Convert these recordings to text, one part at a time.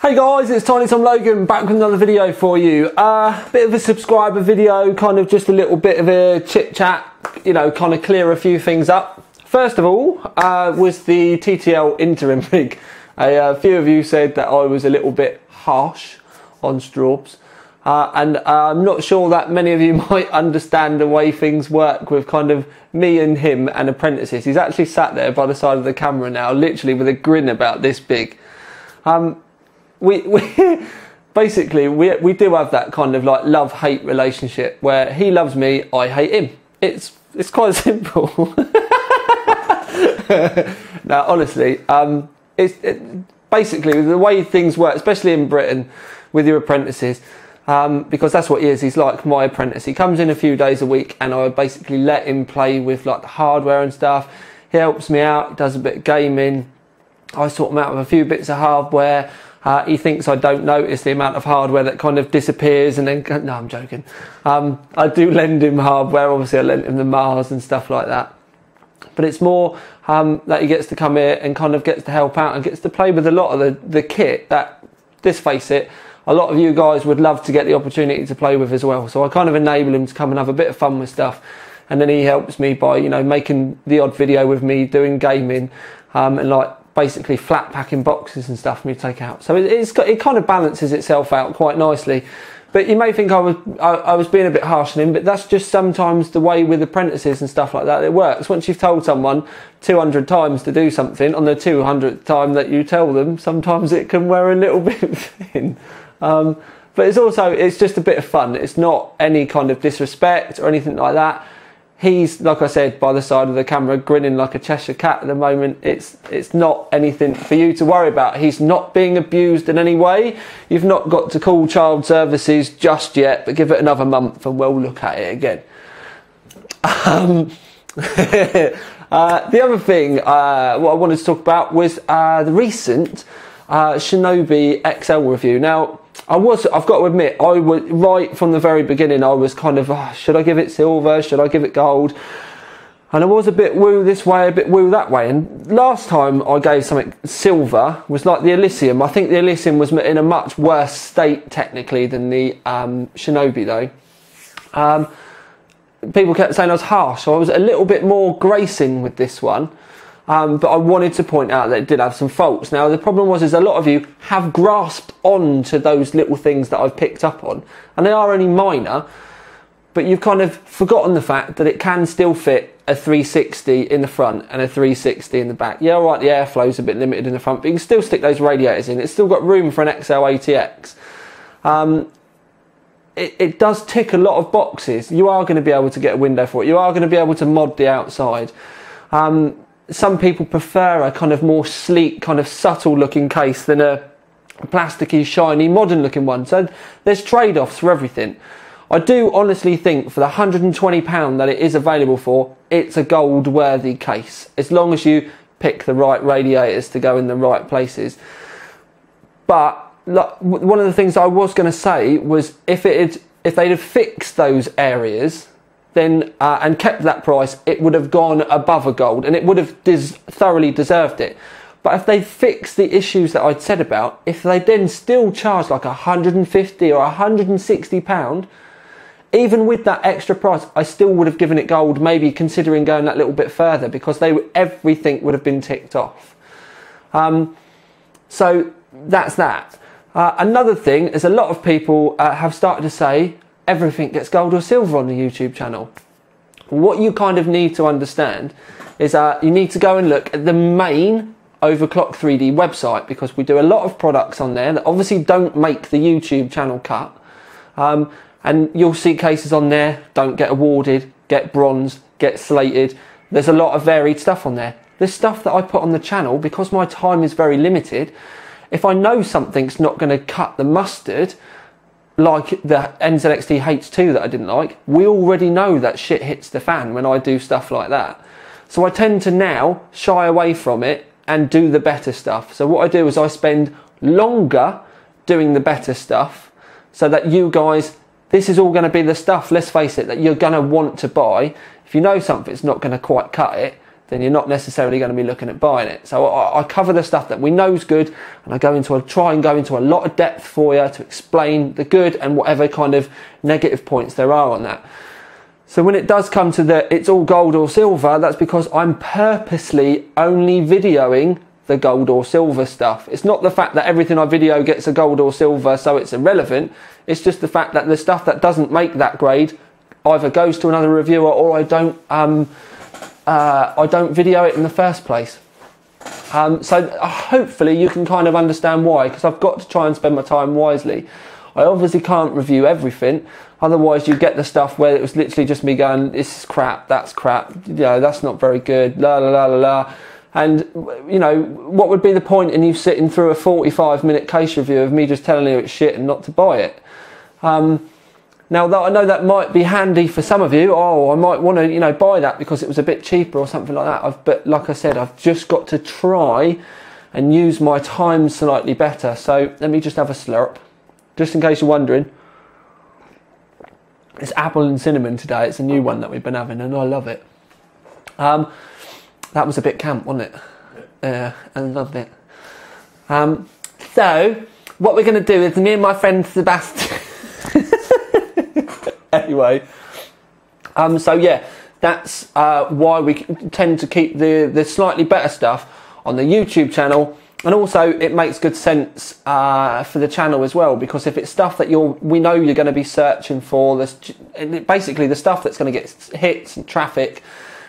Hey guys, it's Tiny Tom Logan back with another video for you. Bit of a subscriber video, kind of just a little bit of a chit chat, you know, kind of clear a few things up. First of all, was the TTL interim rig. A few of you said that I was a little bit harsh on Straubs. And I'm not sure that many of you might understand the way things work with kind of me and him and apprentices. He's actually sat there by the side of the camera now, literally with a grin about this big. We basically we do have that kind of like love-hate relationship where he loves me, I hate him. It's quite simple. Now, honestly, basically the way things work, especially in Britain with your apprentices, because that's what he is. He's like my apprentice. He comes in a few days a week, and I basically let him play with like the hardware and stuff. He helps me out. He does a bit of gaming. I sort him out with a few bits of hardware. He thinks I don't notice the amount of hardware that kind of disappears and then... No, I'm joking. I do lend him hardware. Obviously, I lent him the Mars and stuff like that. But it's more that he gets to come here and kind of gets to help out and gets to play with a lot of the kit that, let's face it, a lot of you guys would love to get the opportunity to play with as well. So I kind of enable him to come and have a bit of fun with stuff. And then he helps me by, you know, making the odd video with me, doing gaming, and like, basically flat packing boxes and stuff for me to take out. So it kind of balances itself out quite nicely. But you may think I was being a bit harsh on him, but that's just sometimes the way with apprentices and stuff like that it works. Once you've told someone 200 times to do something, on the 200th time that you tell them, sometimes it can wear a little bit thin. But it's just a bit of fun. It's not any kind of disrespect or anything like that. He's, like I said, by the side of the camera, grinning like a Cheshire cat at the moment. It's not anything for you to worry about. He's not being abused in any way. You've not got to call child services just yet, but give it another month and we'll look at it again. The other thing what I wanted to talk about was the recent Shinobi XL review. Now, I've got to admit, I was right from the very beginning. I was kind of, should I give it silver? Should I give it gold? And I was a bit woo this way, a bit woo that way. And last time I gave something silver was like the Elysium. I think the Elysium was in a much worse state technically than the Shinobi though. People kept saying I was harsh, so I was a little bit more gracing with this one. But I wanted to point out that it did have some faults. Now, the problem is a lot of you have grasped on to those little things that I've picked up on, and they are only minor, but you've kind of forgotten the fact that it can still fit a 360 in the front and a 360 in the back. Yeah, all right, the airflow's a bit limited in the front, but you can still stick those radiators in. It's still got room for an XL80X. It does tick a lot of boxes. You are going to be able to get a window for it. You are going to be able to mod the outside. Some people prefer a kind of more sleek, kind of subtle looking case than a plasticky, shiny, modern looking one. So there's trade-offs for everything. I do honestly think for the £120 that it is available for, it's a gold worthy case. As long as you pick the right radiators to go in the right places. But one of the things I was going to say was if they'd have fixed those areas, then and kept that price, it would have gone above a gold and it would have thoroughly deserved it. But if they fixed the issues that I'd said about, if they then still charged like £150 or £160, even with that extra price, I still would have given it gold, maybe considering going that little bit further, because everything would have been ticked off. So that's that. Another thing is a lot of people have started to say, everything gets gold or silver on the YouTube channel. What you kind of need to understand is you need to go and look at the main Overclock 3D website, because we do a lot of products on there that obviously don't make the YouTube channel cut. And you'll see cases on there, don't get awarded, get bronze, get slated. There's a lot of varied stuff on there. There's stuff that I put on the channel, because my time is very limited. If I know something's not going to cut the mustard, like the NZXT H2 that I didn't like, we already know that shit hits the fan when I do stuff like that. So I tend to now shy away from it and do the better stuff. So what I do is I spend longer doing the better stuff, so that you guys, this is all going to be the stuff, let's face it, that you're going to want to buy. If you know something's not going to quite cut it, then you're not necessarily going to be looking at buying it. So I cover the stuff that we know is good, and I try and go into a lot of depth for you to explain the good and whatever kind of negative points there are on that. So when it does come to it's all gold or silver, that's because I'm purposely only videoing the gold or silver stuff. It's not the fact that everything I video gets a gold or silver, so it's irrelevant. It's just the fact that the stuff that doesn't make that grade either goes to another reviewer, or I don't video it in the first place. So hopefully you can kind of understand why, because I've got to try and spend my time wisely. I obviously can't review everything, otherwise you get the stuff where it was literally just me going, this is crap, that's crap, you know, that's not very good, la la la la la. And, you know, what would be the point in you sitting through a 45-minute case review of me just telling you it's shit and not to buy it? Now, that I know that might be handy for some of you. Oh, I might want to, you know, buy that because it was a bit cheaper or something like that. But like I said, I've just got to try and use my time slightly better. So let me just have a slurp, just in case you're wondering. It's apple and cinnamon today. It's a new one that we've been having, and I love it. That was a bit camp, wasn't it? Yeah, I loved it. So what we're going to do is me and my friend Sebastian. Anyway, so yeah, that's why we tend to keep the slightly better stuff on the YouTube channel, and also it makes good sense for the channel as well, because if it's stuff that we know you're going to be searching for, basically the stuff that's going to get hits and traffic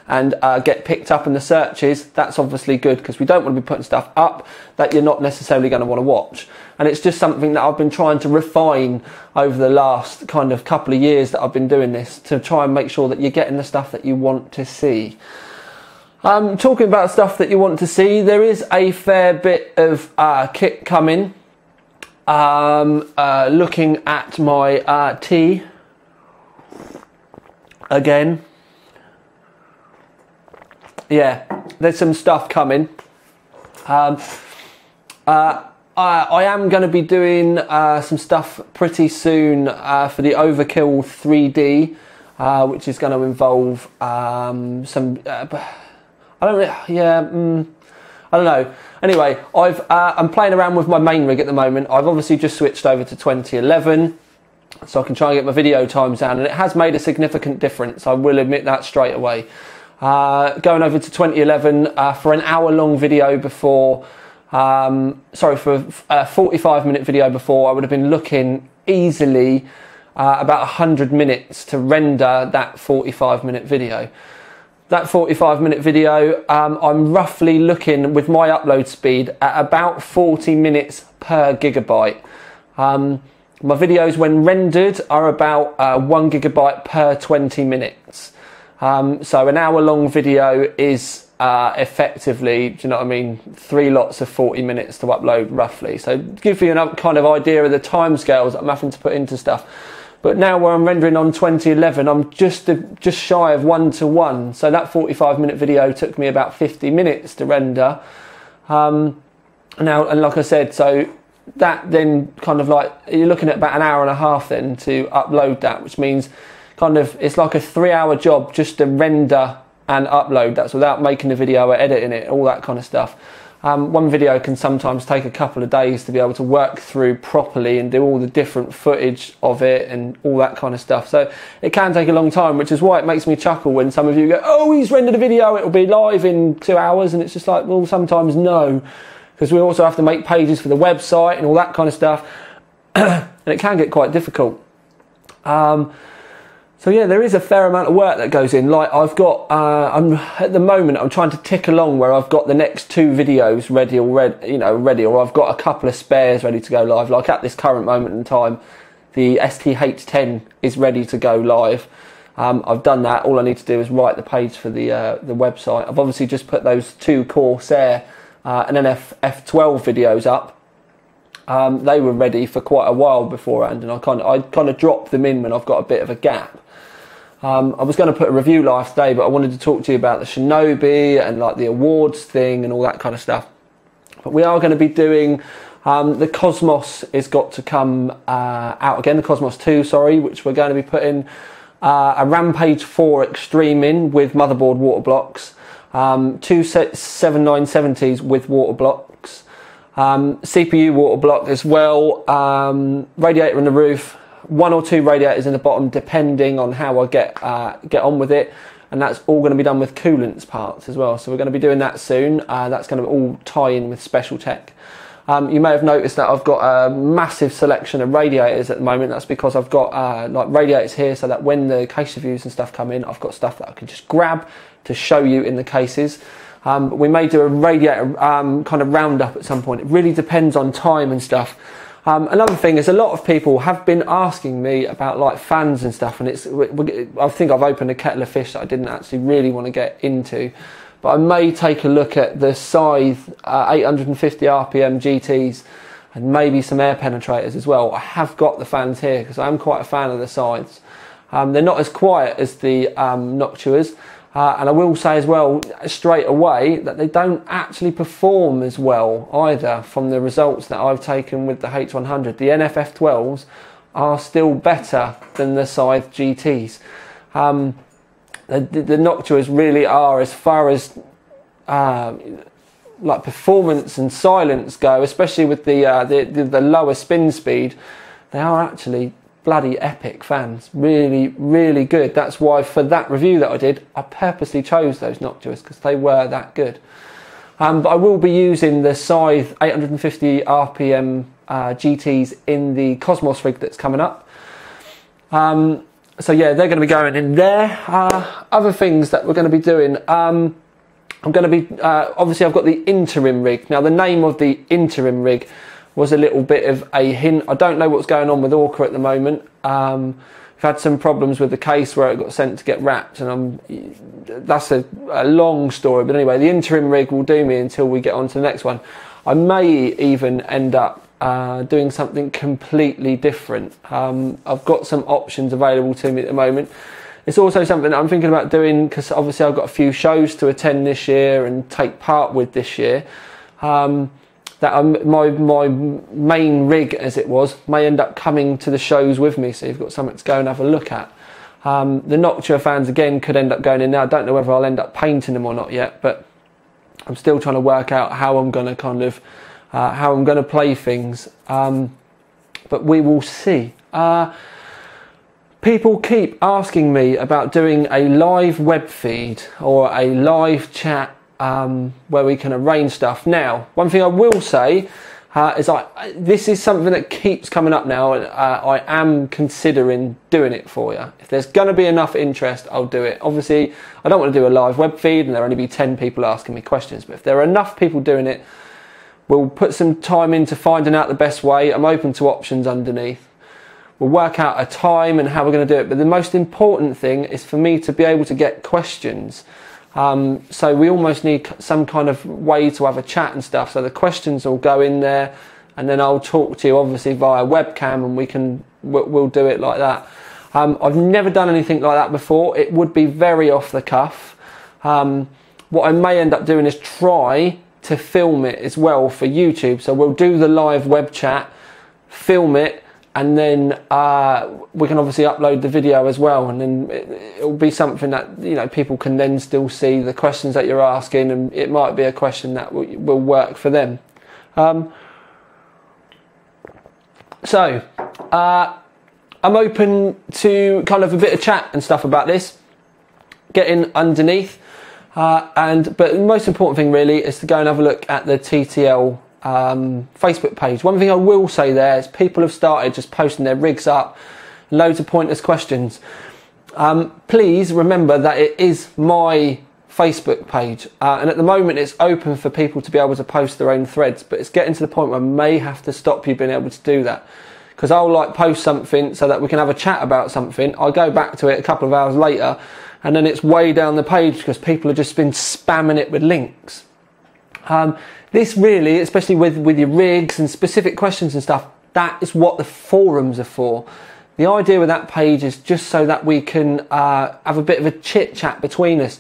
and get picked up in the searches, that's obviously good, because we don't want to be putting stuff up that you're not necessarily going to want to watch. And it's just something that I've been trying to refine over the last kind of couple of years that I've been doing this, to try and make sure that you're getting the stuff that you want to see. Talking about stuff that you want to see, there is a fair bit of kit coming. Looking at my tea again. Yeah, there's some stuff coming. I am going to be doing some stuff pretty soon for the Overkill 3D, which is going to involve some. I don't know. Anyway, I'm playing around with my main rig at the moment. I've obviously just switched over to 2011, so I can try and get my video times down, and it has made a significant difference. I will admit that straight away. Going over to 2011 for an hour-long video before. For a 45-minute video before, I would have been looking easily about 100 minutes to render that 45-minute video. That 45-minute video, I'm roughly looking with my upload speed at about 40 minutes per gigabyte. My videos, when rendered, are about 1 gigabyte per 20 minutes. So an hour-long video is effectively, do you know what I mean, 3 lots of 40 minutes to upload roughly. So give you another kind of idea of the timescales that I'm having to put into stuff. But now where I'm rendering on 2011, I'm just shy of 1:1. So that 45-minute video took me about 50 minutes to render. Now, and like I said, so that then kind of like, you're looking at about an hour and a half then to upload that, which means kind of it's like a 3-hour job just to render and upload. That's without making the video or editing it, all that kind of stuff. One video can sometimes take a couple of days to be able to work through properly and do all the different footage of it and all that kind of stuff. So it can take a long time, which is why it makes me chuckle when some of you go, oh, he's rendered a video, it'll be live in 2 hours. And it's just like, well, sometimes no, because we also have to make pages for the website and all that kind of stuff. And it can get quite difficult. So yeah, there is a fair amount of work that goes in. Like I've got, at the moment, I'm trying to tick along where I've got the next 2 videos ready already, or I've got a couple of spares ready to go live. Like at this current moment in time, the STH10 is ready to go live. I've done that. All I need to do is write the page for the website. I've obviously just put those 2 Corsair and F12 videos up. They were ready for quite a while beforehand, and I kind of drop them in when I've got a bit of a gap. I was going to put a review live today, but I wanted to talk to you about the Shinobi and like the awards thing and all that kind of stuff. But we are going to be doing the Cosmos is got to come out again, the Cosmos 2, sorry, which we're going to be putting a Rampage 4 Extreme in with motherboard water blocks. two 7970s with water blocks, CPU water block as well, radiator in the roof, 1 or 2 radiators in the bottom depending on how I get on with it, and that's all going to be done with coolants parts as well. So we're going to be doing that soon. That's going to all tie in with Special Tech. You may have noticed that I've got a massive selection of radiators at the moment. That's because I've got like radiators here, so that when the case reviews and stuff come in, I've got stuff that I can just grab to show you in the cases. We may do a radiator kind of roundup at some point. It really depends on time and stuff. Another thing is, a lot of people have been asking me about like fans and stuff, and I think I've opened a kettle of fish that I didn't actually really want to get into. But I may take a look at the Scythe 850 RPM GTs and maybe some air penetrators as well. I have got the fans here because I'm quite a fan of the Scythes. They're not as quiet as the Noctuas, and I will say as well straight away that they don't actually perform as well either from the results that I've taken with the H100. The NFF12s are still better than the Scythe GTs. The Noctuas really are, as far as like performance and silence go, especially with the lower spin speed, they are actually bloody epic fans. Really, really good. That's why for that review that I did, I purposely chose those Noctuas because they were that good. But I will be using the Scythe 850 RPM GTs in the Cosmos rig that's coming up. So yeah, they're going to be going in there. Other things that we're going to be doing, I'm going to be, obviously I've got the interim rig. Now the name of the interim rig was a little bit of a hint. I don't know what's going on with Orca at the moment. We've had some problems with the case where it got sent to get wrapped, and that's a long story. But anyway, the interim rig will do me until we get on to the next one. I may even end up doing something completely different. I've got some options available to me at the moment. It's also something that I'm thinking about doing because obviously I've got a few shows to attend this year and take part with this year. That my main rig, as it was, may end up coming to the shows with me, so you've got something to go and have a look at. The Noctua fans again could end up going in there. I don't know whether I'll end up painting them or not yet, but I'm still trying to work out how I'm going to kind of how I'm going to play things, but we will see. People keep asking me about doing a live web feed or a live chat where we can arrange stuff. Now, one thing I will say is this is something that keeps coming up now, and I am considering doing it for you. If there's going to be enough interest, I'll do it. Obviously, I don't want to do a live web feed and there'll only be 10 people asking me questions, but if there are enough people doing it, we'll put some time into finding out the best way. I'm open to options underneath. We'll work out a time and how we're going to do it, but the most important thing is for me to be able to get questions. So we almost need some kind of way to have a chat and stuff. So the questions will go in there, and then I'll talk to you obviously via webcam, and we'll do it like that. I've never done anything like that before. It would be very off the cuff. What I may end up doing is try to film it as well for YouTube. So we'll do the live web chat, film it, and then we can obviously upload the video as well, and then it'll be something that, you know, people can then still see the questions that you're asking, and it might be a question that will work for them. So I'm open to kind of a bit of chat and stuff about this, getting underneath, but the most important thing really is to go and have a look at the TTL Facebook page. One thing I will say there is people have started just posting their rigs up, loads of pointless questions. Please remember that it is my Facebook page, and at the moment it's open for people to be able to post their own threads, but it's getting to the point where I may have to stop you being able to do that, because I'll like post something so that we can have a chat about something. I'll go back to it a couple of hours later and then it's way down the page because people have just been spamming it with links. This really, especially with your rigs and specific questions and stuff, that is what the forums are for. The idea with that page is just so that we can have a bit of a chit chat between us,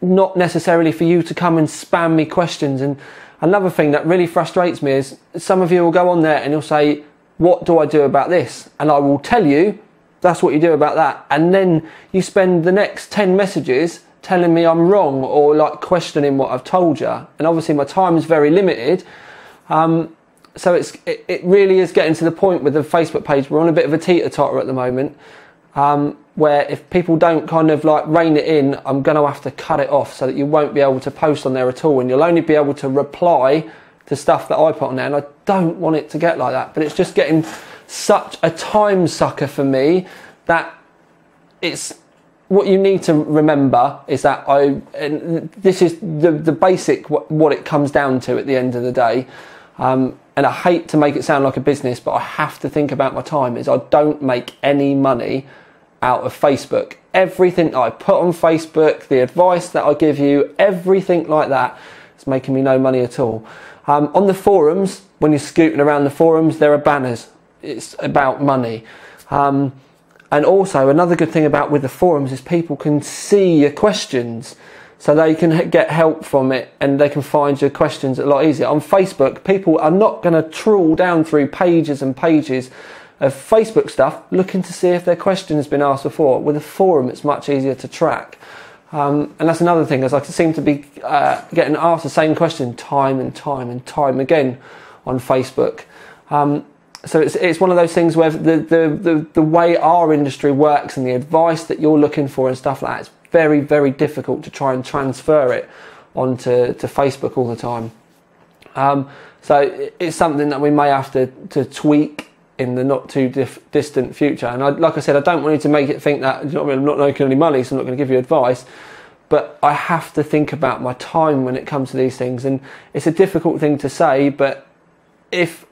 not necessarily for you to come and spam me questions. And another thing that really frustrates me is some of you will go on there and you'll say, what do I do about this? And I will tell you, that's what you do about that. And then you spend the next 10 messages telling me I'm wrong or like questioning what I've told you. And obviously my time is very limited. So it really is getting to the point with the Facebook page. We're on a bit of a teeter-totter at the moment, where if people don't kind of like rein it in, I'm going to have to cut it off so that you won't be able to post on there at all, and you'll only be able to reply to stuff that I put on there. And I don't want it to get like that, but it's just getting such a time sucker for me that it's what you need to remember is that and this is the basic what it comes down to at the end of the day. And I hate to make it sound like a business, but I have to think about my time, is I don't make any money out of Facebook. Everything that I put on Facebook, the advice that I give you, everything like that, is making me no money at all. On the forums, when you're scooting around the forums, there are banners. It's about money. And also another good thing about with the forums is people can see your questions. So they can get help from it and they can find your questions a lot easier. On Facebook, people are not going to trawl down through pages and pages of Facebook stuff looking to see if their question has been asked before. With a forum, it's much easier to track. And that's another thing, as I seem to be getting asked the same question time and time and time again on Facebook. So it's one of those things where the way our industry works and the advice that you're looking for and stuff like that, it's very, very difficult to try and transfer it onto Facebook all the time. So it's something that we may have to tweak in the not too distant future. And like I said, I don't want you to make it think that, you know, I'm not making any money, so I'm not going to give you advice. But I have to think about my time when it comes to these things. And it's a difficult thing to say, but if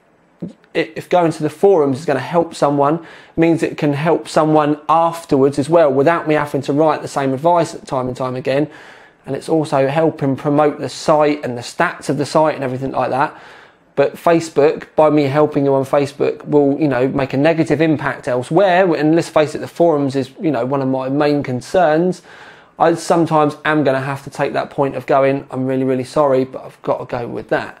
going to the forums is going to help someone, it means it can help someone afterwards as well without me having to write the same advice time and time again. And it's also helping promote the site and the stats of the site and everything like that. But Facebook, by me helping you on Facebook, will, you know, make a negative impact elsewhere. And let's face it, the forums is, you know, one of my main concerns. I sometimes am going to have to take that point of going, I'm really, really sorry, but I've got to go with that.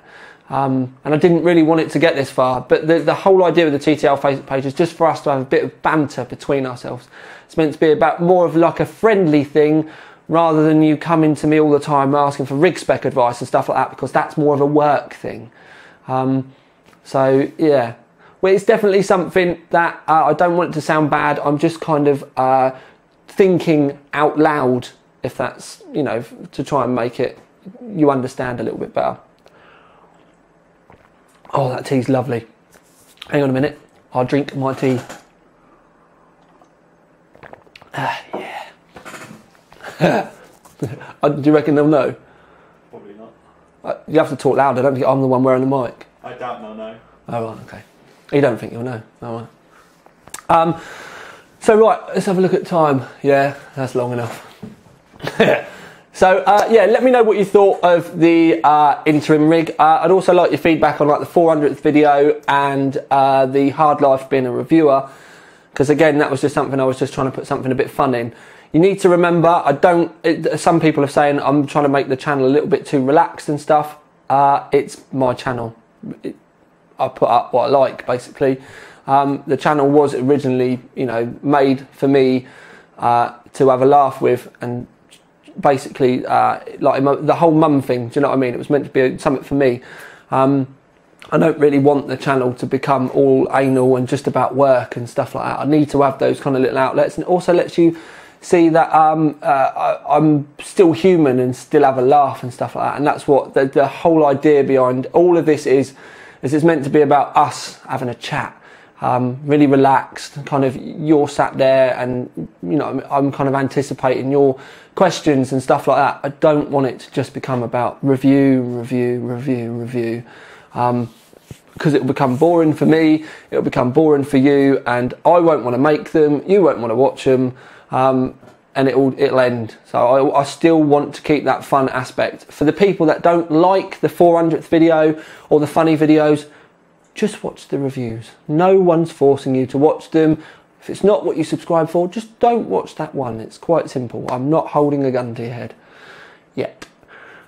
And I didn't really want it to get this far, but the whole idea of the TTL Facebook page is just for us to have a bit of banter between ourselves. It's meant to be about more of like a friendly thing rather than you coming to me all the time asking for rig spec advice and stuff like that, because that's more of a work thing. So yeah, well, it's definitely something that I don't want it to sound bad. I'm just kind of thinking out loud, if that's, you know, to try and make it you understand a little bit better. Oh, that tea's lovely. Hang on a minute. I'll drink my tea. Yeah. Do you reckon they'll know? Probably not. You have to talk loud. I don't think I'm the one wearing the mic. I doubt they'll know. Oh, right, okay. You don't think you'll know? Oh, right. So, right, let's have a look at time. Yeah, that's long enough. So yeah, let me know what you thought of the interim rig. I'd also like your feedback on like the 400th video and the hard life being a reviewer, because again, that was just something I was just trying to put something a bit fun in. You need to remember, some people are saying I'm trying to make the channel a little bit too relaxed and stuff. It's my channel. I put up what I like, basically. The channel was originally, you know, made for me to have a laugh with, and basically like the whole mum thing, do you know what I mean? It was meant to be something for me. I don't really want the channel to become all anal and just about work and stuff like that. I need to have those kind of little outlets, and also lets you see that I'm still human and still have a laugh and stuff like that. And that's what the whole idea behind all of this is it's meant to be about us having a chat. Really relaxed, kind of you're sat there and, you know, I'm kind of anticipating your questions and stuff like that. I don't want it to just become about review, because it'll become boring for me, it'll become boring for you, and I won't want to make them, you won't want to watch them, and it'll end. So I still want to keep that fun aspect. For the people that don't like the 400th video or the funny videos, just watch the reviews. No one's forcing you to watch them. If it's not what you subscribe for, just don't watch that one. It's quite simple. I'm not holding a gun to your head yet.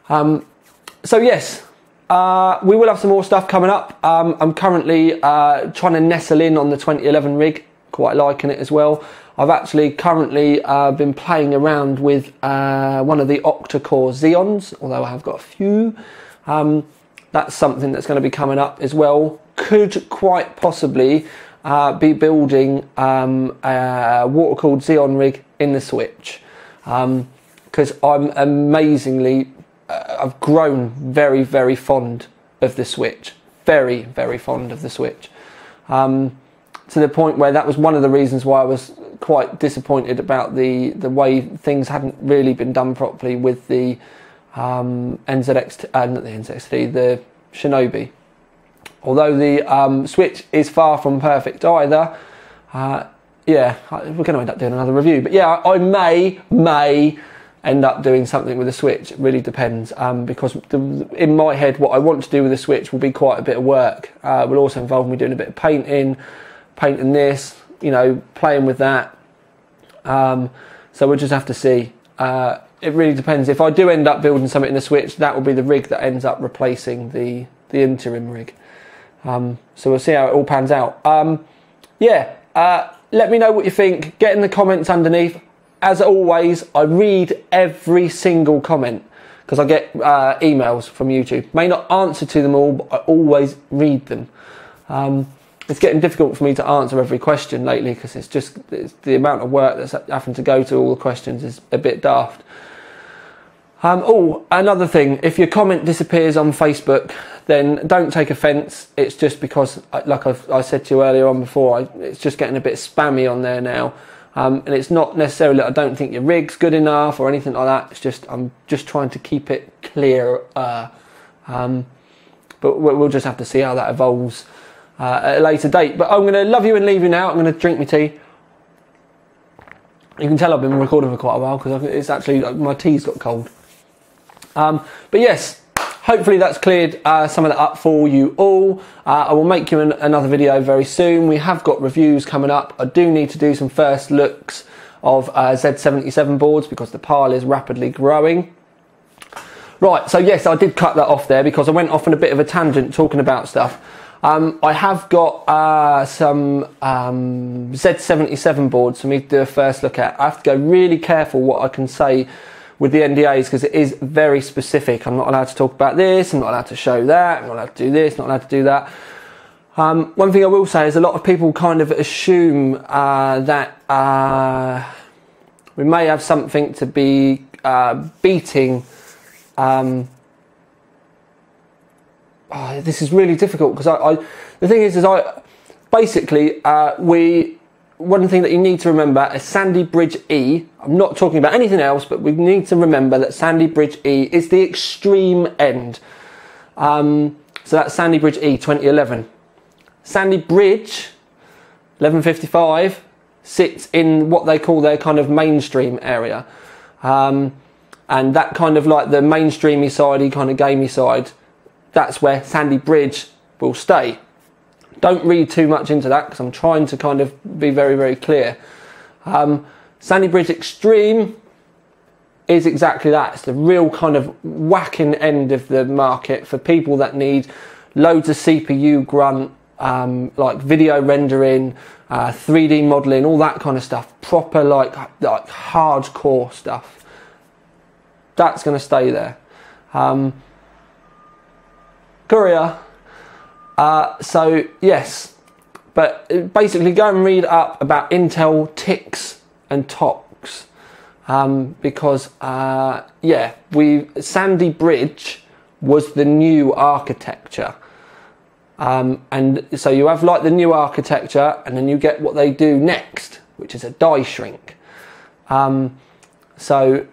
So yes, we will have some more stuff coming up. I'm currently trying to nestle in on the 2011 rig quite liking it as well. I've actually currently been playing around with one of the octa-core Xeons, although I have got a few. That's something that's going to be coming up as well. Could quite possibly be building a water-cooled Xeon rig in the Switch, because I'm amazingly, I've grown very, very fond of the Switch. Very, very fond of the Switch. To the point where that was one of the reasons why I was quite disappointed about the way things hadn't really been done properly with the NZXT, not the NZXT, the Shinobi. Although the Switch is far from perfect either, yeah, we're going to end up doing another review. But yeah, I may end up doing something with the Switch. It really depends, because in my head, what I want to do with the Switch will be quite a bit of work. It will also involve me doing a bit of painting this, you know, playing with that. So we'll just have to see. It really depends. If I do end up building something in the Switch, that will be the rig that ends up replacing the interim rig. So we'll see how it all pans out. Yeah, let me know what you think. Get in the comments underneath. As always, I read every single comment because I get emails from YouTube. May not answer to them all, but I always read them. It's getting difficult for me to answer every question lately because it's the amount of work that's having to go to all the questions is a bit daft. Oh, another thing, if your comment disappears on Facebook, then don't take offence. It's just because, like I said to you earlier on before, it's just getting a bit spammy on there now. And it's not necessarily that I don't think your rig's good enough or anything like that. It's just I'm just trying to keep it clear. But we'll just have to see how that evolves at a later date. But I'm going to love you and leave you now. I'm going to drink my tea. You can tell I've been recording for quite a while because it's actually, my tea's got cold. But yes, hopefully that's cleared some of that up for you all. I will make you another video very soon. We have got reviews coming up. I do need to do some first looks of Z77 boards because the pile is rapidly growing. Right, so yes, I did cut that off there because I went off on a bit of a tangent talking about stuff. I have got some Z77 boards for me to do a first look at. I have to go really careful what I can say with the NDAs because it is very specific. I'm not allowed to talk about this, I'm not allowed to show that, I'm not allowed to do this, not allowed to do that. One thing I will say is a lot of people kind of assume that we may have something to be beating. This is really difficult because the thing is basically one thing that you need to remember is Sandy Bridge E. I'm not talking about anything else, but we need to remember that Sandy Bridge E is the extreme end. So that's Sandy Bridge E 2011. Sandy Bridge 1155 sits in what they call their kind of mainstream area. And that kind of like the mainstreamy sidey kind of gamey side, that's where Sandy Bridge will stay. Don't read too much into that because I'm trying to kind of be very, very clear. Sandy Bridge Extreme is exactly that. It's the real kind of whacking end of the market for people that need loads of CPU grunt, like video rendering, 3D modelling, all that kind of stuff. Proper like hardcore stuff. That's going to stay there. Courier. So yes, but basically go and read up about Intel ticks and tocks because yeah, Sandy Bridge was the new architecture, and so you have like the new architecture and then you get what they do next, which is a die shrink. So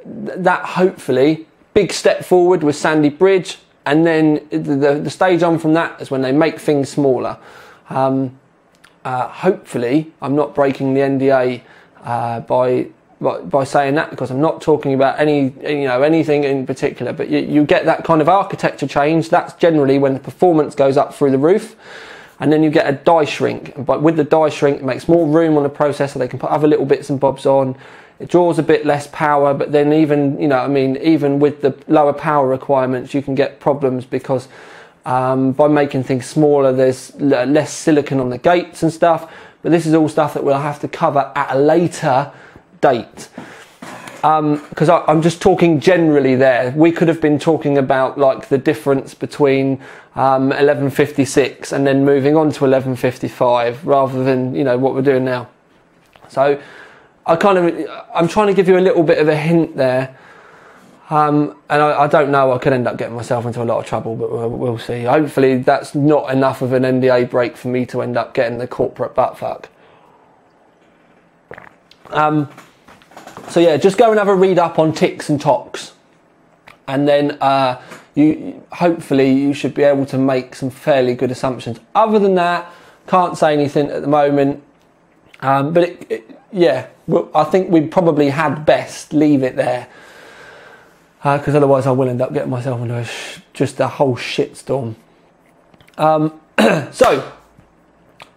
that hopefully big step forward with Sandy Bridge. And then the stage on from that is when they make things smaller. Hopefully, I'm not breaking the NDA by saying that because I'm not talking about anything in particular. But you get that kind of architecture change. That's generally when the performance goes up through the roof, and then you get a die shrink. But with the die shrink, it makes more room on the processor. They can put other little bits and bobs on. It draws a bit less power, but then even with the lower power requirements, you can get problems because by making things smaller, there's less silicon on the gates and stuff. but this is all stuff that we'll have to cover at a later date. Because I'm just talking generally there. We could have been talking about like the difference between 1156 and then moving on to 1155 rather than, you know, what we're doing now. So I'm trying to give you a little bit of a hint there. And I don't know, I could end up getting myself into a lot of trouble, but we'll see. Hopefully that's not enough of an NDA break for me to end up getting the corporate buttfuck. So yeah, just go and have a read up on ticks and tocks. And then hopefully you should be able to make some fairly good assumptions. Other than that, can't say anything at the moment. But I think we probably had best leave it there. Because otherwise I will end up getting myself into just a whole shitstorm. So,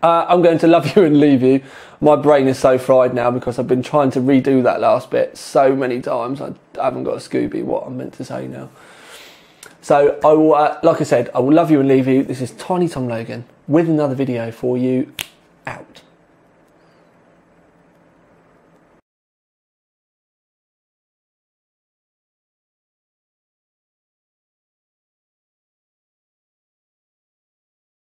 I'm going to love you and leave you. My brain is so fried now because I've been trying to redo that last bit so many times. I haven't got a Scooby what I'm meant to say now. So, I will, like I said, I will love you and leave you. This is Tiny Tom Logan with another video for you.